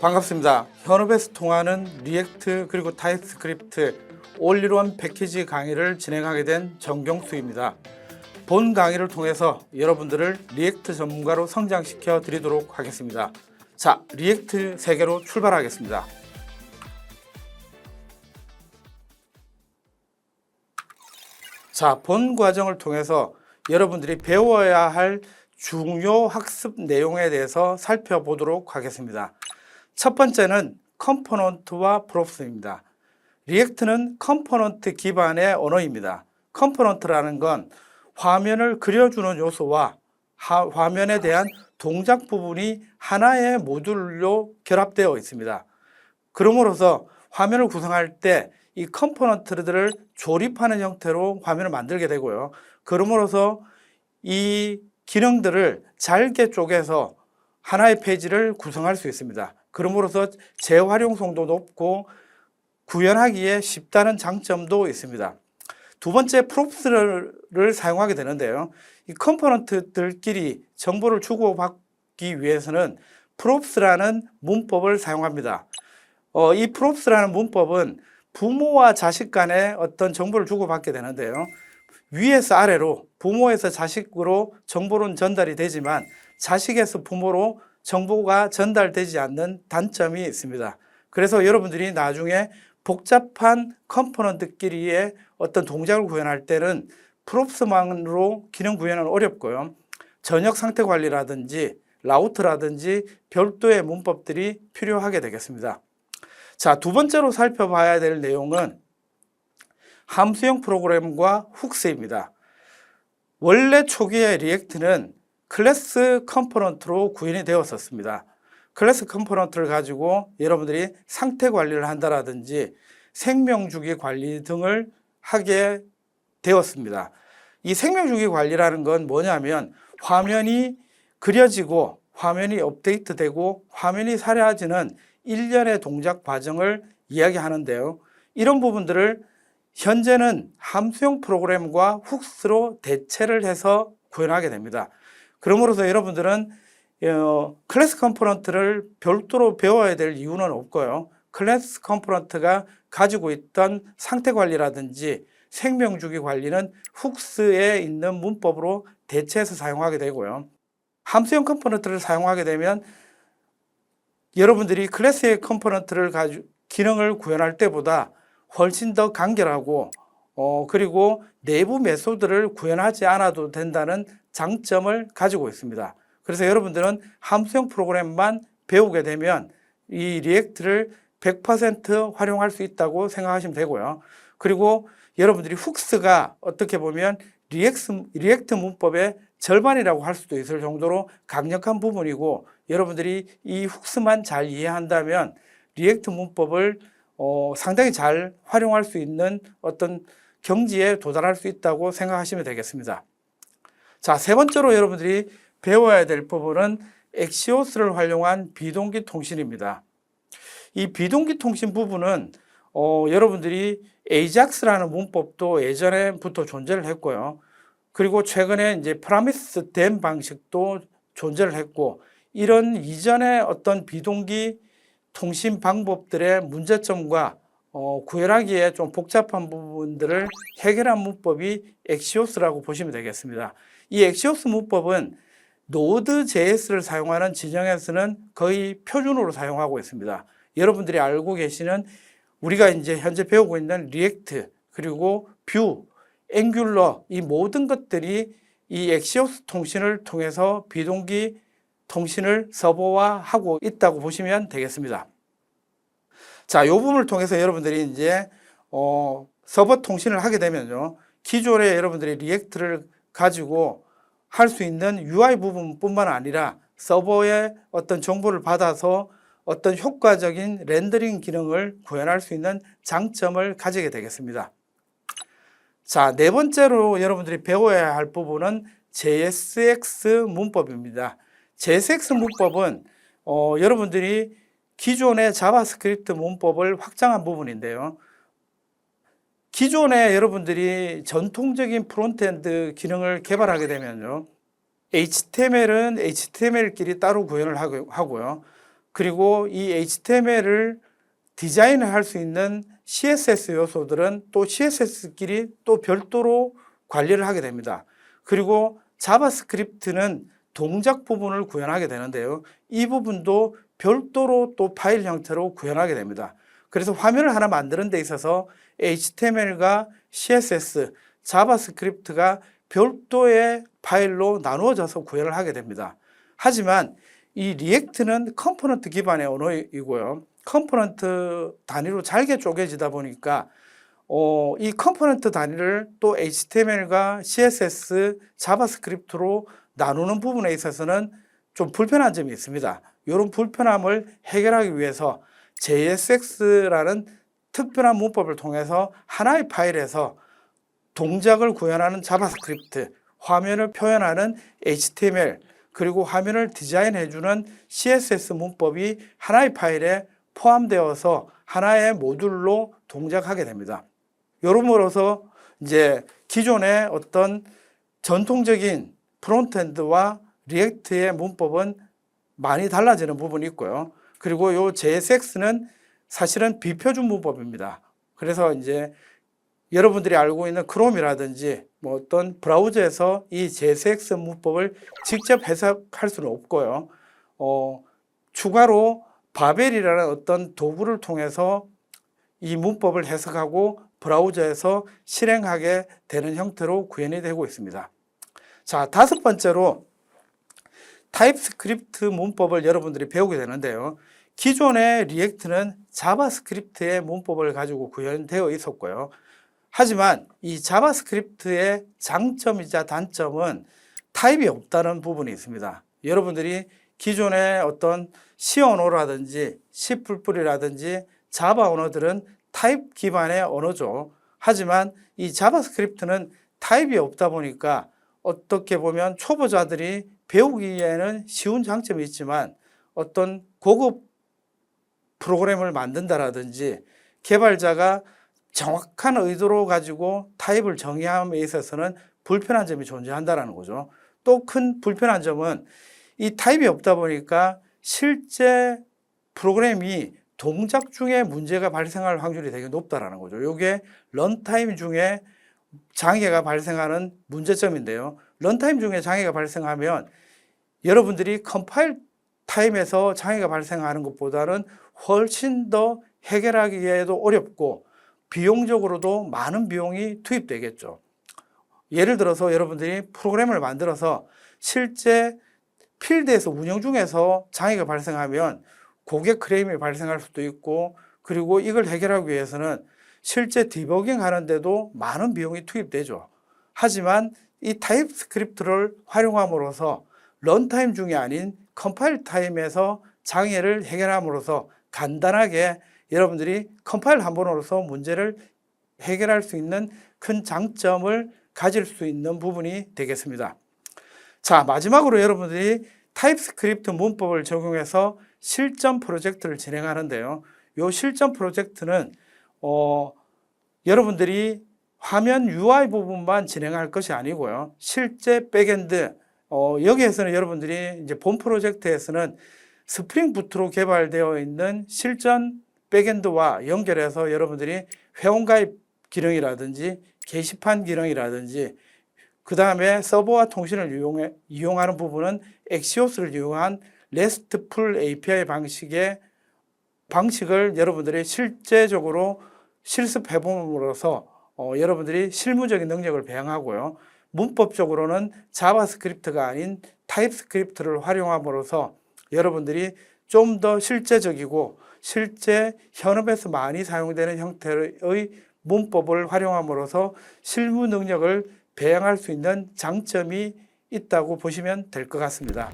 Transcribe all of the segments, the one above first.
반갑습니다. 현업에서 통하는 리액트 그리고 타입스크립트 올인원 패키지 강의를 진행하게 된 정경수입니다. 본 강의를 통해서 여러분들을 리액트 전문가로 성장시켜 드리도록 하겠습니다. 자, 리액트 세계로 출발하겠습니다. 자, 본 과정을 통해서 여러분들이 배워야 할 중요 학습 내용에 대해서 살펴보도록 하겠습니다. 첫 번째는 컴포넌트와 프롭스입니다. 리액트는 컴포넌트 기반의 언어입니다. 컴포넌트라는 건 화면을 그려주는 요소와 화면에 대한 동작 부분이 하나의 모듈로 결합되어 있습니다. 그러므로서 화면을 구성할 때 이 컴포넌트들을 조립하는 형태로 화면을 만들게 되고요. 그러므로서 이 기능들을 잘게 쪼개서 하나의 페이지를 구성할 수 있습니다. 그러므로서 재활용성도 높고 구현하기에 쉽다는 장점도 있습니다. 두 번째, 프롭스를 사용하게 되는데요. 이 컴포넌트들끼리 정보를 주고받기 위해서는 프롭스라는 문법을 사용합니다. 이 프롭스라는 문법은 부모와 자식 간에 어떤 정보를 주고받게 되는데요. 위에서 아래로, 부모에서 자식으로 정보는 전달이 되지만 자식에서 부모로 정보가 전달되지 않는 단점이 있습니다. 그래서 여러분들이 나중에 복잡한 컴포넌트끼리의 어떤 동작을 구현할 때는 프롭스만으로 기능 구현은 어렵고요. 전역 상태 관리라든지 라우트라든지 별도의 문법들이 필요하게 되겠습니다. 자, 두 번째로 살펴봐야 될 내용은 함수형 프로그램과 훅스입니다. 원래 초기에 리액트는 클래스 컴포넌트로 구현이 되었었습니다. 클래스 컴포넌트를 가지고 여러분들이 상태 관리를 한다라든지 생명주기 관리 등을 하게 되었습니다. 이 생명주기 관리라는 건 뭐냐면 화면이 그려지고 화면이 업데이트되고 화면이 사라지는 일련의 동작 과정을 이야기하는데요. 이런 부분들을 현재는 함수형 프로그램과 훅스로 대체를 해서 구현하게 됩니다. 그러므로서 여러분들은 클래스 컴포넌트를 별도로 배워야 될 이유는 없고요. 클래스 컴포넌트가 가지고 있던 상태 관리라든지 생명주기 관리는 훅스에 있는 문법으로 대체해서 사용하게 되고요. 함수형 컴포넌트를 사용하게 되면 여러분들이 클래스의 컴포넌트를 가지고 기능을 구현할 때보다 훨씬 더 간결하고 그리고 내부 메소드를 구현하지 않아도 된다는 장점을 가지고 있습니다. 그래서 여러분들은 함수형 프로그램만 배우게 되면 이 리액트를 100% 활용할 수 있다고 생각하시면 되고요. 그리고 여러분들이 훅스가 어떻게 보면 리액트 문법의 절반이라고 할 수도 있을 정도로 강력한 부분이고, 여러분들이 이 훅스만 잘 이해한다면 리액트 문법을 상당히 잘 활용할 수 있는 어떤 경지에 도달할 수 있다고 생각하시면 되겠습니다. 자, 세 번째로 여러분들이 배워야 될 부분은 엑시오스를 활용한 비동기 통신입니다. 이 비동기 통신 부분은 여러분들이 에이작스라는 문법도 예전에부터 존재를 했고요. 그리고 최근에 이제 프라미스 댐 방식도 존재를 했고, 이런 이전의 어떤 비동기 통신 방법들의 문제점과 구현하기에 좀 복잡한 부분들을 해결한 문법이 엑시오스라고 보시면 되겠습니다. 이 엑시오스 문법은 Node.js를 사용하는 진영에서는 거의 표준으로 사용하고 있습니다. 여러분들이 알고 계시는 우리가 이제 현재 배우고 있는 리액트 그리고 뷰, 앵귤러 이 모든 것들이 이 엑시오스 통신을 통해서 비동기 통신을 서버화하고 있다고 보시면 되겠습니다. 자, 이 부분을 통해서 여러분들이 이제 서버 통신을 하게 되면요, 기존에 여러분들이 리액트를 가지고 할 수 있는 UI 부분뿐만 아니라 서버의 어떤 정보를 받아서 어떤 효과적인 렌더링 기능을 구현할 수 있는 장점을 가지게 되겠습니다. 자, 네 번째로 여러분들이 배워야 할 부분은 JSX 문법입니다. JSX 문법은 여러분들이 기존의 자바스크립트 문법을 확장한 부분인데요. 기존에 여러분들이 전통적인 프론트엔드 기능을 개발하게 되면요, HTML은 HTML끼리 따로 구현을 하고요. 그리고 이 HTML을 디자인할 수 있는 CSS 요소들은 또 CSS끼리 또 별도로 관리를 하게 됩니다. 그리고 자바스크립트는 동작 부분을 구현하게 되는데요. 이 부분도 별도로 또 파일 형태로 구현하게 됩니다. 그래서 화면을 하나 만드는 데 있어서 HTML과 CSS, 자바스크립트가 별도의 파일로 나누어져서 구현을 하게 됩니다. 하지만 이 리액트는 컴포넌트 기반의 언어이고요. 컴포넌트 단위로 잘게 쪼개지다 보니까 이 컴포넌트 단위를 또 HTML과 CSS, 자바스크립트로 나누는 부분에 있어서는 좀 불편한 점이 있습니다. 이런 불편함을 해결하기 위해서 JSX라는 특별한 문법을 통해서 하나의 파일에서 동작을 구현하는 자바스크립트, 화면을 표현하는 HTML, 그리고 화면을 디자인해주는 CSS 문법이 하나의 파일에 포함되어서 하나의 모듈로 동작하게 됩니다. 여러모로서 이제 기존의 어떤 전통적인 프론트엔드와 리액트의 문법은 많이 달라지는 부분이 있고요. 그리고 이 JSX는 사실은 비표준 문법입니다. 그래서 이제 여러분들이 알고 있는 크롬이라든지 뭐 어떤 브라우저에서 이 JSX 문법을 직접 해석할 수는 없고요. 추가로 바벨이라는 어떤 도구를 통해서 이 문법을 해석하고 브라우저에서 실행하게 되는 형태로 구현이 되고 있습니다. 자, 다섯 번째로 타입스크립트 문법을 여러분들이 배우게 되는데요. 기존의 리액트는 자바스크립트의 문법을 가지고 구현되어 있었고요. 하지만 이 자바스크립트의 장점이자 단점은 타입이 없다는 부분이 있습니다. 여러분들이 기존의 어떤 C 언어라든지 C++이라든지 자바 언어들은 타입 기반의 언어죠. 하지만 이 자바스크립트는 타입이 없다 보니까 어떻게 보면 초보자들이 배우기에는 쉬운 장점이 있지만 어떤 고급 프로그램을 만든다라든지 개발자가 정확한 의도로 가지고 타입을 정의함에 있어서는 불편한 점이 존재한다는 거죠. 또 큰 불편한 점은 이 타입이 없다 보니까 실제 프로그램이 동작 중에 문제가 발생할 확률이 되게 높다는 거죠. 이게 런타임 중에 장애가 발생하는 문제점인데요. 런타임 중에 장애가 발생하면 여러분들이 컴파일 타임에서 장애가 발생하는 것보다는 훨씬 더 해결하기에도 어렵고 비용적으로도 많은 비용이 투입되겠죠. 예를 들어서 여러분들이 프로그램을 만들어서 실제 필드에서 운영 중에서 장애가 발생하면 고객 크레임이 발생할 수도 있고, 그리고 이걸 해결하기 위해서는 실제 디버깅 하는데도 많은 비용이 투입되죠. 하지만 이 타입스크립트를 활용함으로써 런타임 중이 아닌 컴파일 타임에서 장애를 해결함으로써 간단하게 여러분들이 컴파일 한 번으로서 문제를 해결할 수 있는 큰 장점을 가질 수 있는 부분이 되겠습니다. 자, 마지막으로 여러분들이 타입스크립트 문법을 적용해서 실전 프로젝트를 진행하는데요. 이 실전 프로젝트는 여러분들이 화면 UI 부분만 진행할 것이 아니고요. 실제 백엔드, 여기에서는 여러분들이 이제 본 프로젝트에서는 스프링 부트로 개발되어 있는 실전 백엔드와 연결해서 여러분들이 회원가입 기능이라든지 게시판 기능이라든지 그 다음에 서버와 통신을 이용하는 부분은 엑시오스를 이용한 RESTful API 방식을 여러분들이 실제적으로 실습해 봄으로써 여러분들이 실무적인 능력을 배양하고요. 문법적으로는 자바스크립트가 아닌 타입스크립트를 활용함으로써 여러분들이 좀 더 실제적이고 실제 현업에서 많이 사용되는 형태의 문법을 활용함으로써 실무 능력을 배양할 수 있는 장점이 있다고 보시면 될 것 같습니다.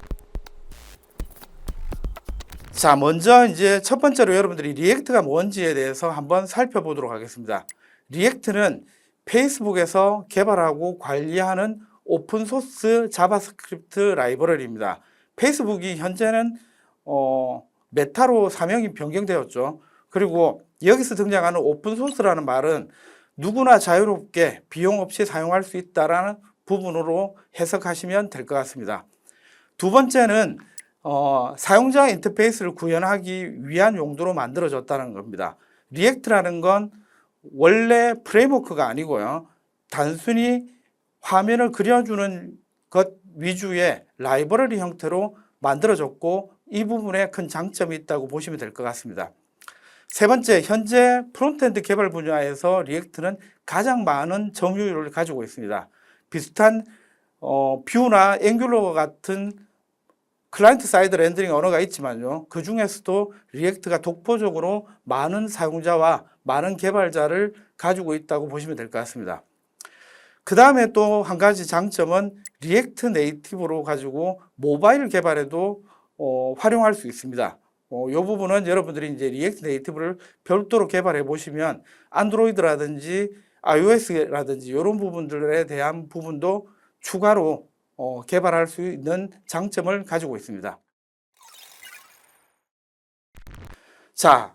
자, 먼저 이제 첫 번째로 여러분들이 리액트가 뭔지에 대해서 한번 살펴보도록 하겠습니다. 리액트는 페이스북에서 개발하고 관리하는 오픈소스 자바스크립트 라이브러리입니다. 페이스북이 현재는 메타로 사명이 변경되었죠. 그리고 여기서 등장하는 오픈소스라는 말은 누구나 자유롭게 비용 없이 사용할 수 있다는 부분으로 해석하시면 될 것 같습니다. 두 번째는 사용자 인터페이스를 구현하기 위한 용도로 만들어졌다는 겁니다. 리액트라는 건 원래 프레임워크가 아니고요. 단순히 화면을 그려주는 것 위주의 라이브러리 형태로 만들어졌고 이 부분에 큰 장점이 있다고 보시면 될 것 같습니다. 세 번째, 현재 프론트엔드 개발 분야에서 리액트는 가장 많은 점유율을 가지고 있습니다. 비슷한 뷰나 앵귤러 같은 클라이언트 사이드 렌더링 언어가 있지만요. 그 중에서도 리액트가 독보적으로 많은 사용자와 많은 개발자를 가지고 있다고 보시면 될 것 같습니다. 그 다음에 또 한 가지 장점은 리액트 네이티브로 가지고 모바일 개발에도 활용할 수 있습니다. 이 부분은 여러분들이 이제 리액트 네이티브를 별도로 개발해 보시면 안드로이드라든지 iOS라든지 이런 부분들에 대한 부분도 추가로 개발할 수 있는 장점을 가지고 있습니다. 자,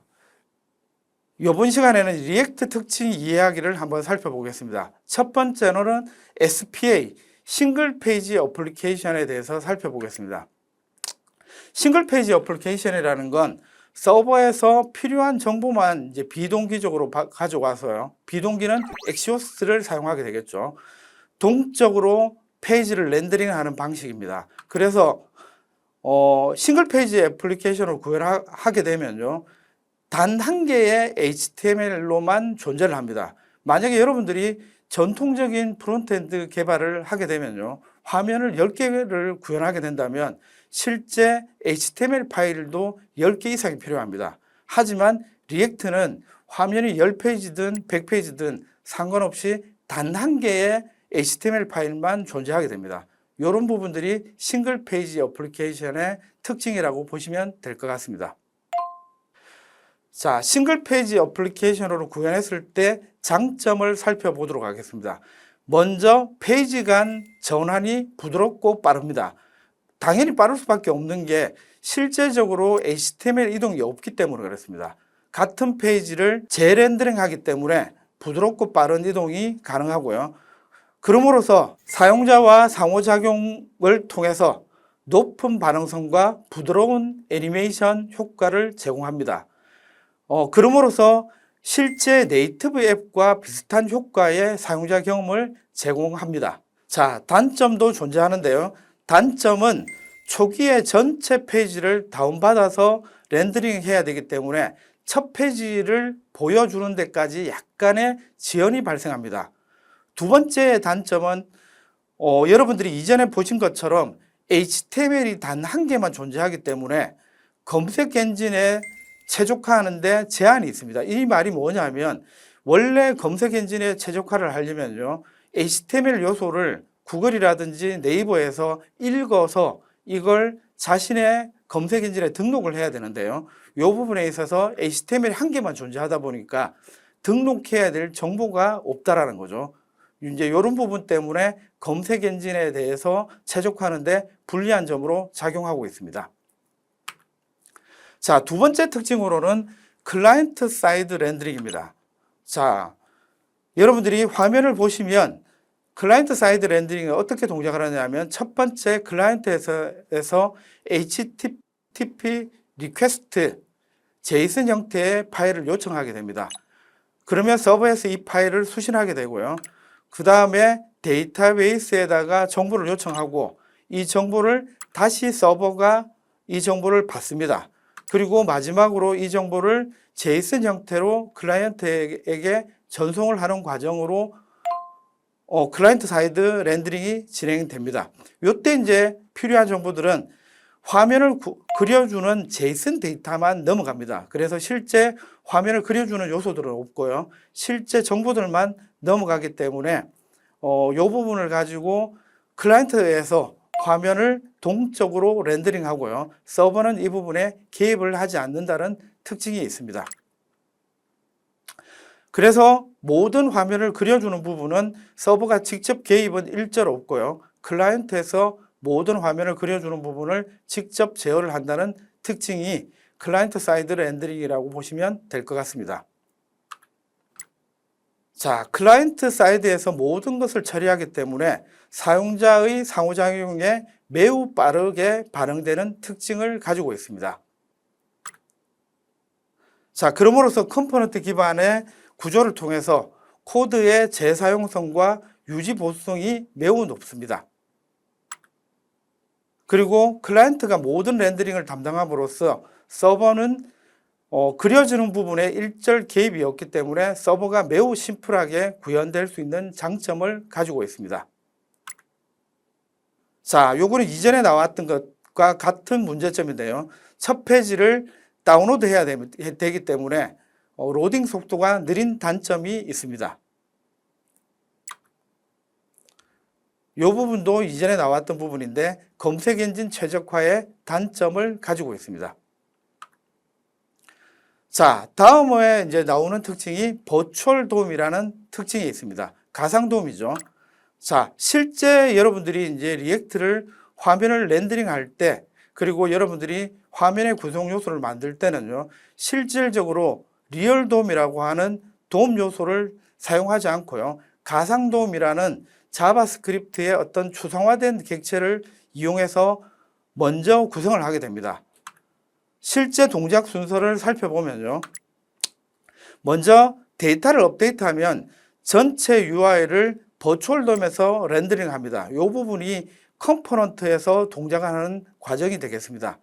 이번 시간에는 리액트 특징 이야기를 한번 살펴보겠습니다. 첫 번째로는 SPA, 싱글 페이지 어플리케이션에 대해서 살펴보겠습니다. 싱글 페이지 어플리케이션이라는 건 서버에서 필요한 정보만 이제 비동기적으로 가져와서요. 비동기는 엑시오스를 사용하게 되겠죠. 동적으로 페이지를 렌더링하는 방식입니다. 그래서 싱글 페이지 애플리케이션을 구현하게 되면요. 단 한 개의 HTML로만 존재를 합니다. 만약에 여러분들이 전통적인 프론트엔드 개발을 하게 되면요. 화면을 10개를 구현하게 된다면 실제 HTML 파일도 10개 이상이 필요합니다. 하지만 리액트는 화면이 10페이지든 100페이지든 상관없이 단 한 개의 HTML 파일만 존재하게 됩니다. 이런 부분들이 싱글 페이지 어플리케이션의 특징이라고 보시면 될 것 같습니다. 자, 싱글 페이지 어플리케이션으로 구현했을 때 장점을 살펴보도록 하겠습니다. 먼저 페이지 간 전환이 부드럽고 빠릅니다. 당연히 빠를 수밖에 없는 게 실제적으로 HTML 이동이 없기 때문에 그렇습니다. 같은 페이지를 재렌더링 하기 때문에 부드럽고 빠른 이동이 가능하고요. 그럼으로써 사용자와 상호작용을 통해서 높은 반응성과 부드러운 애니메이션 효과를 제공합니다. 그럼으로써 실제 네이티브 앱과 비슷한 효과의 사용자 경험을 제공합니다. 자, 단점도 존재하는데요. 단점은 초기에 전체 페이지를 다운받아서 렌더링 해야 되기 때문에 첫 페이지를 보여주는 데까지 약간의 지연이 발생합니다. 두 번째 단점은 여러분들이 이전에 보신 것처럼 HTML이 단 한 개만 존재하기 때문에 검색 엔진에 최적화하는데 제한이 있습니다. 이 말이 뭐냐면 원래 검색 엔진에 최적화를 하려면요. HTML 요소를 구글이라든지 네이버에서 읽어서 이걸 자신의 검색 엔진에 등록을 해야 되는데요. 이 부분에 있어서 HTML 한 개만 존재하다 보니까 등록해야 될 정보가 없다라는 거죠. 이제 이런 부분 때문에 검색 엔진에 대해서 최적화하는데 불리한 점으로 작용하고 있습니다. 자, 두 번째 특징으로는 클라이언트 사이드 렌더링입니다. 자, 여러분들이 화면을 보시면 클라이언트 사이드 렌더링이 어떻게 동작을 하냐면 첫 번째 클라이언트에서 HTTP 리퀘스트 JSON 형태의 파일을 요청하게 됩니다. 그러면 서버에서 이 파일을 수신하게 되고요. 그 다음에 데이터베이스에다가 정보를 요청하고 이 정보를 다시 서버가 이 정보를 받습니다. 그리고 마지막으로 이 정보를 JSON 형태로 클라이언트에게 전송을 하는 과정으로 클라이언트 사이드 렌더링이 진행됩니다. 이때 이제 필요한 정보들은 화면을 그려주는 JSON 데이터만 넘어갑니다. 그래서 실제 화면을 그려주는 요소들은 없고요. 실제 정보들만 넘어가기 때문에 이 부분을 가지고 클라이언트에서 화면을 동적으로 렌더링 하고요. 서버는 이 부분에 개입을 하지 않는다는 특징이 있습니다. 그래서 모든 화면을 그려주는 부분은 서버가 직접 개입은 일절 없고요. 클라이언트에서 모든 화면을 그려주는 부분을 직접 제어를 한다는 특징이 클라이언트 사이드 렌더링이라고 보시면 될 것 같습니다. 자, 클라이언트 사이드에서 모든 것을 처리하기 때문에 사용자의 상호작용에 매우 빠르게 반응되는 특징을 가지고 있습니다. 자, 그럼으로써 컴포넌트 기반의 구조를 통해서 코드의 재사용성과 유지 보수성이 매우 높습니다. 그리고 클라이언트가 모든 렌더링을 담당함으로써 서버는 그려지는 부분에 일절 개입이 없기 때문에 서버가 매우 심플하게 구현될 수 있는 장점을 가지고 있습니다. 자, 요거는 이전에 나왔던 것과 같은 문제점인데요. 첫 페이지를 다운로드해야 되기 때문에 로딩 속도가 느린 단점이 있습니다. 이 부분도 이전에 나왔던 부분인데 검색 엔진 최적화의 단점을 가지고 있습니다. 자, 다음에 이제 나오는 특징이 버추얼 돔이라는 특징이 있습니다. 가상 돔이죠. 자, 실제 여러분들이 이제 리액트를 화면을 렌더링 할 때, 그리고 여러분들이 화면의 구성 요소를 만들 때는요, 실질적으로 리얼 돔이라고 하는 돔 요소를 사용하지 않고요, 가상 돔이라는 자바스크립트의 어떤 추상화된 객체를 이용해서 먼저 구성을 하게 됩니다. 실제 동작 순서를 살펴보면요, 먼저 데이터를 업데이트하면 전체 UI를 버추얼 돔에서 렌더링 합니다. 이 부분이 컴포넌트에서 동작하는 과정이 되겠습니다.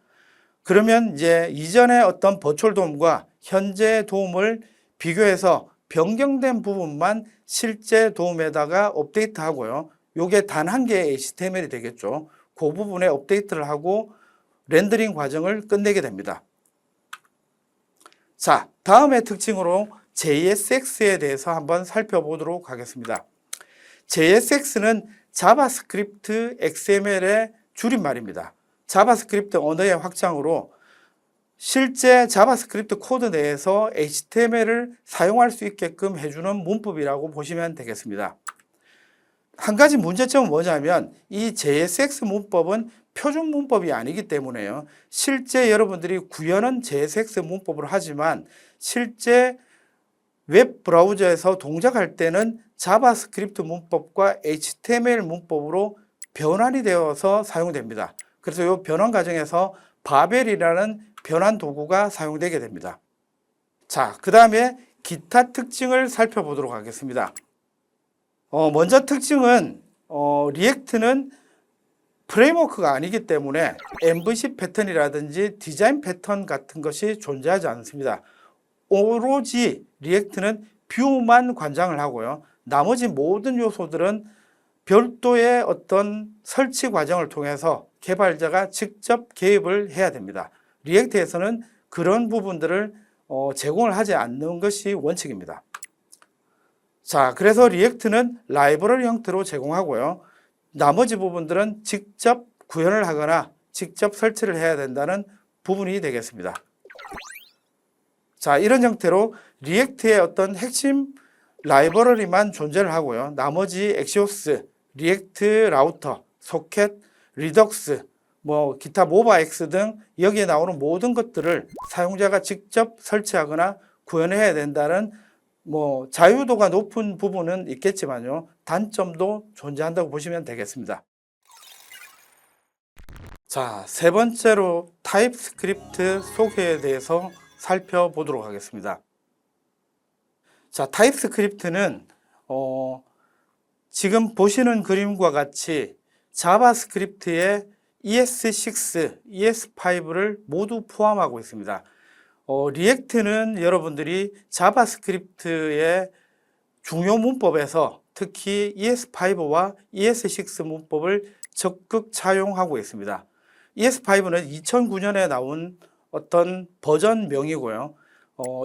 그러면 이제 이전의 어떤 버추얼 돔과 현재 돔을 비교해서 변경된 부분만 실제 돔에다가 업데이트 하고요. 이게 단 한 개의 HTML이 되겠죠. 그 부분에 업데이트를 하고 렌더링 과정을 끝내게 됩니다. 자, 다음의 특징으로 JSX에 대해서 한번 살펴보도록 하겠습니다. JSX는 자바스크립트 XML의 줄임말입니다. 자바스크립트 언어의 확장으로 실제 자바스크립트 코드 내에서 HTML을 사용할 수 있게끔 해주는 문법이라고 보시면 되겠습니다. 한 가지 문제점은 뭐냐면 이 JSX 문법은 표준 문법이 아니기 때문에요. 실제 여러분들이 구현은 JSX 문법으로 하지만 실제 웹 브라우저에서 동작할 때는 자바스크립트 문법과 HTML 문법으로 변환이 되어서 사용됩니다. 그래서 이 변환 과정에서 바벨이라는 변환 도구가 사용되게 됩니다. 자, 그 다음에 기타 특징을 살펴보도록 하겠습니다. 먼저 특징은 리액트는 프레임워크가 아니기 때문에 MVC 패턴이라든지 디자인 패턴 같은 것이 존재하지 않습니다. 오로지 리액트는 뷰만 관장을 하고요. 나머지 모든 요소들은 별도의 어떤 설치 과정을 통해서 개발자가 직접 개입을 해야 됩니다. 리액트에서는 그런 부분들을 제공을 하지 않는 것이 원칙입니다. 자, 그래서 리액트는 라이브러리 형태로 제공하고요. 나머지 부분들은 직접 구현을 하거나 직접 설치를 해야 된다는 부분이 되겠습니다. 자, 이런 형태로 리액트의 어떤 핵심 라이브러리만 존재를 하고요. 나머지 엑시오스, 리액트 라우터, 소켓, 리덕스, 기타 모바엑스 등 여기에 나오는 모든 것들을 사용자가 직접 설치하거나 구현해야 된다는 자유도가 높은 부분은 있겠지만요. 단점도 존재한다고 보시면 되겠습니다. 자, 세 번째로 타입스크립트 소개에 대해서 살펴보도록 하겠습니다. 자, 타입스크립트는 지금 보시는 그림과 같이 자바스크립트의 ES6, ES5를 모두 포함하고 있습니다. 리액트는 여러분들이 자바스크립트의 중요 문법에서 특히 ES5와 ES6 문법을 적극 차용하고 있습니다. ES5는 2009년에 나온 어떤 버전명이고요.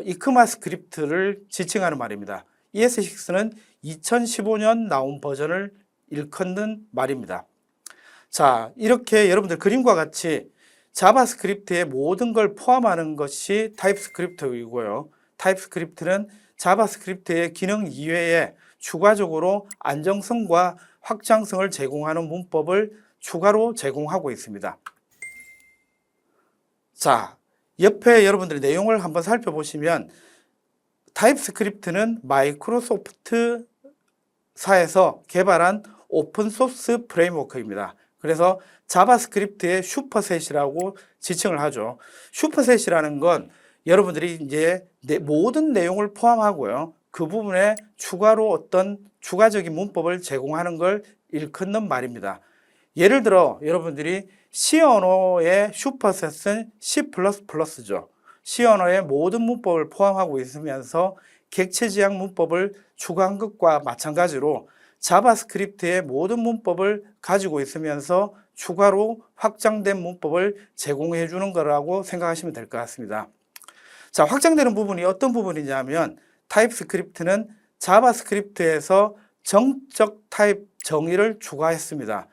이크마스크립트를 지칭하는 말입니다. ES6는 2015년 나온 버전을 일컫는 말입니다. 자, 이렇게 여러분들 그림과 같이 자바스크립트의 모든 걸 포함하는 것이 타입스크립트이고요. 타입스크립트는 자바스크립트의 기능 이외에 추가적으로 안정성과 확장성을 제공하는 문법을 추가로 제공하고 있습니다. 자, 옆에 여러분들이 내용을 한번 살펴보시면 타입스크립트는 마이크로소프트사에서 개발한 오픈소스 프레임워크입니다. 그래서 자바스크립트의 슈퍼셋이라고 지칭을 하죠. 슈퍼셋이라는 건 여러분들이 이제 모든 내용을 포함하고요. 그 부분에 추가로 어떤 추가적인 문법을 제공하는 걸 일컫는 말입니다. 예를 들어 여러분들이 C 언어의 슈퍼셋은 C++죠. C 언어의 모든 문법을 포함하고 있으면서 객체지향 문법을 추가한 것과 마찬가지로 자바스크립트의 모든 문법을 가지고 있으면서 추가로 확장된 문법을 제공해 주는 거라고 생각하시면 될 것 같습니다. 자, 확장되는 부분이 어떤 부분이냐면 타입스크립트는 자바스크립트에서 정적 타입 정의를 추가했습니다.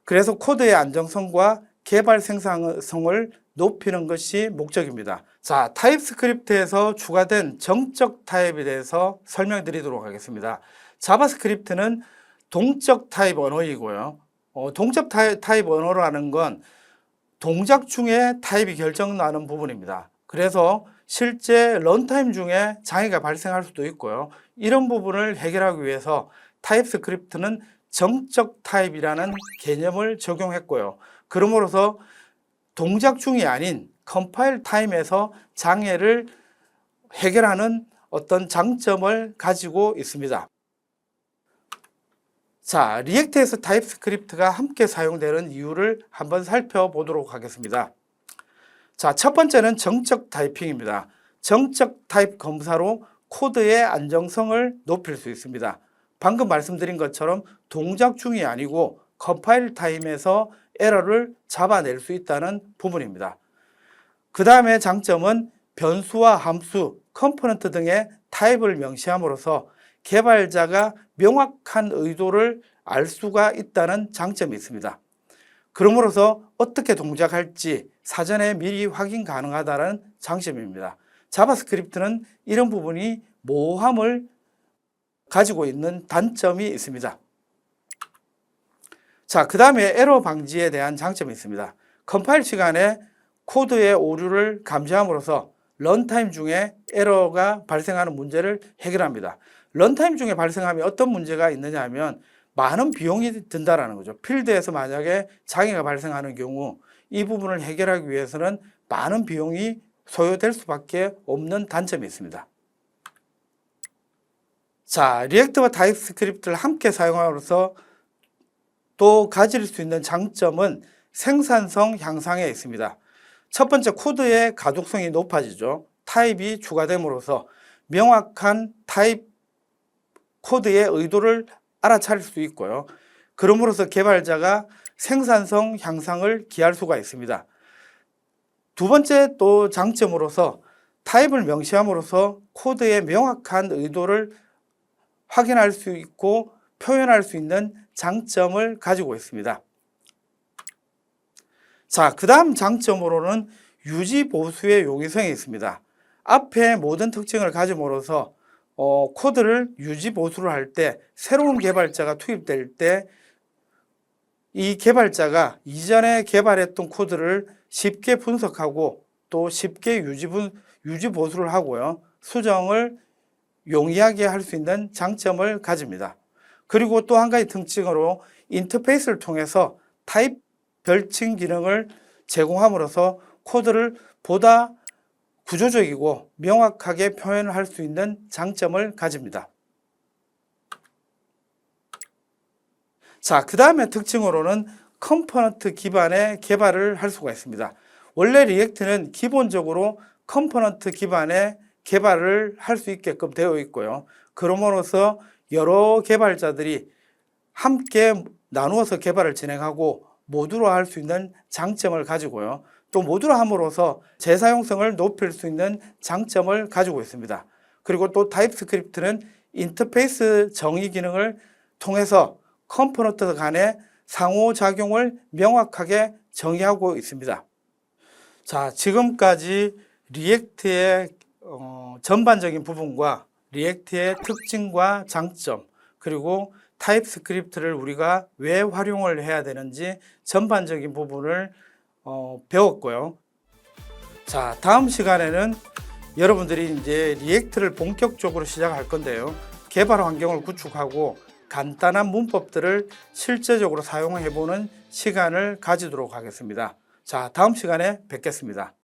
그래서 코드의 안정성과 개발 생산성을 높이는 것이 목적입니다. 자, 타입스크립트에서 추가된 정적 타입에 대해서 설명드리도록 하겠습니다. 자바스크립트는 동적 타입 언어이고요. 동적 타입 언어라는 건 동작 중에 타입이 결정나는 부분입니다. 그래서 실제 런타임 중에 장애가 발생할 수도 있고요. 이런 부분을 해결하기 위해서 타입스크립트는 정적 타입이라는 개념을 적용했고요. 그러므로서 동작 중이 아닌 컴파일 타임에서 장애를 해결하는 어떤 장점을 가지고 있습니다. 자, 리액트에서 타입스크립트가 함께 사용되는 이유를 한번 살펴보도록 하겠습니다. 자, 첫 번째는 정적 타이핑입니다. 정적 타입 검사로 코드의 안정성을 높일 수 있습니다. 방금 말씀드린 것처럼 동작 중이 아니고 컴파일 타임에서 에러를 잡아낼 수 있다는 부분입니다. 그 다음에 장점은 변수와 함수, 컴포넌트 등의 타입을 명시함으로써 개발자가 명확한 의도를 알 수가 있다는 장점이 있습니다. 그러므로서 어떻게 동작할지 사전에 미리 확인 가능하다는 장점입니다. 자바스크립트는 이런 부분이 모호함을 가지고 있는 단점이 있습니다. 자, 그 다음에 에러 방지에 대한 장점이 있습니다. 컴파일 시간에 코드의 오류를 감지함으로써 런타임 중에 에러가 발생하는 문제를 해결합니다. 런타임 중에 발생하면 어떤 문제가 있느냐 하면 많은 비용이 든다라는 거죠. 필드에서 만약에 장애가 발생하는 경우 이 부분을 해결하기 위해서는 많은 비용이 소요될 수밖에 없는 단점이 있습니다. 자, 리액트와 타입스크립트를 함께 사용함으로써 또 가질 수 있는 장점은 생산성 향상에 있습니다. 첫 번째, 코드의 가독성이 높아지죠. 타입이 추가됨으로써 명확한 타입 코드의 의도를 알아차릴 수 있고요. 그럼으로써 개발자가 생산성 향상을 기할 수가 있습니다. 두 번째 또 장점으로서 타입을 명시함으로써 코드의 명확한 의도를 확인할 수 있고 표현할 수 있는 장점을 가지고 있습니다. 자, 그 다음 장점으로는 유지 보수의 용이성이 있습니다. 앞에 모든 특징을 가짐으로써 코드를 유지 보수를 할 때 새로운 개발자가 투입될 때 이 개발자가 이전에 개발했던 코드를 쉽게 분석하고 또 쉽게 유지 보수를 하고요. 수정을 용이하게 할 수 있는 장점을 가집니다. 그리고 또 한 가지 특징으로 인터페이스를 통해서 타입 별칭 기능을 제공함으로써 코드를 보다 구조적이고 명확하게 표현을 할 수 있는 장점을 가집니다. 자, 그 다음에 특징으로는 컴포넌트 기반의 개발을 할 수가 있습니다. 원래 리액트는 기본적으로 컴포넌트 기반의 개발을 할 수 있게끔 되어 있고요. 그럼으로써 여러 개발자들이 함께 나누어서 개발을 진행하고 모듈화 할 수 있는 장점을 가지고요. 또 모듈화 함으로써 재사용성을 높일 수 있는 장점을 가지고 있습니다. 그리고 또 타입스크립트는 인터페이스 정의 기능을 통해서 컴포넌트 간의 상호작용을 명확하게 정의하고 있습니다. 자, 지금까지 리액트의 전반적인 부분과 리액트의 특징과 장점, 그리고 타입스크립트를 우리가 왜 활용을 해야 되는지 전반적인 부분을 배웠고요. 자, 다음 시간에는 여러분들이 이제 리액트를 본격적으로 시작할 건데요. 개발 환경을 구축하고 간단한 문법들을 실제적으로 사용해보는 시간을 가지도록 하겠습니다. 자, 다음 시간에 뵙겠습니다.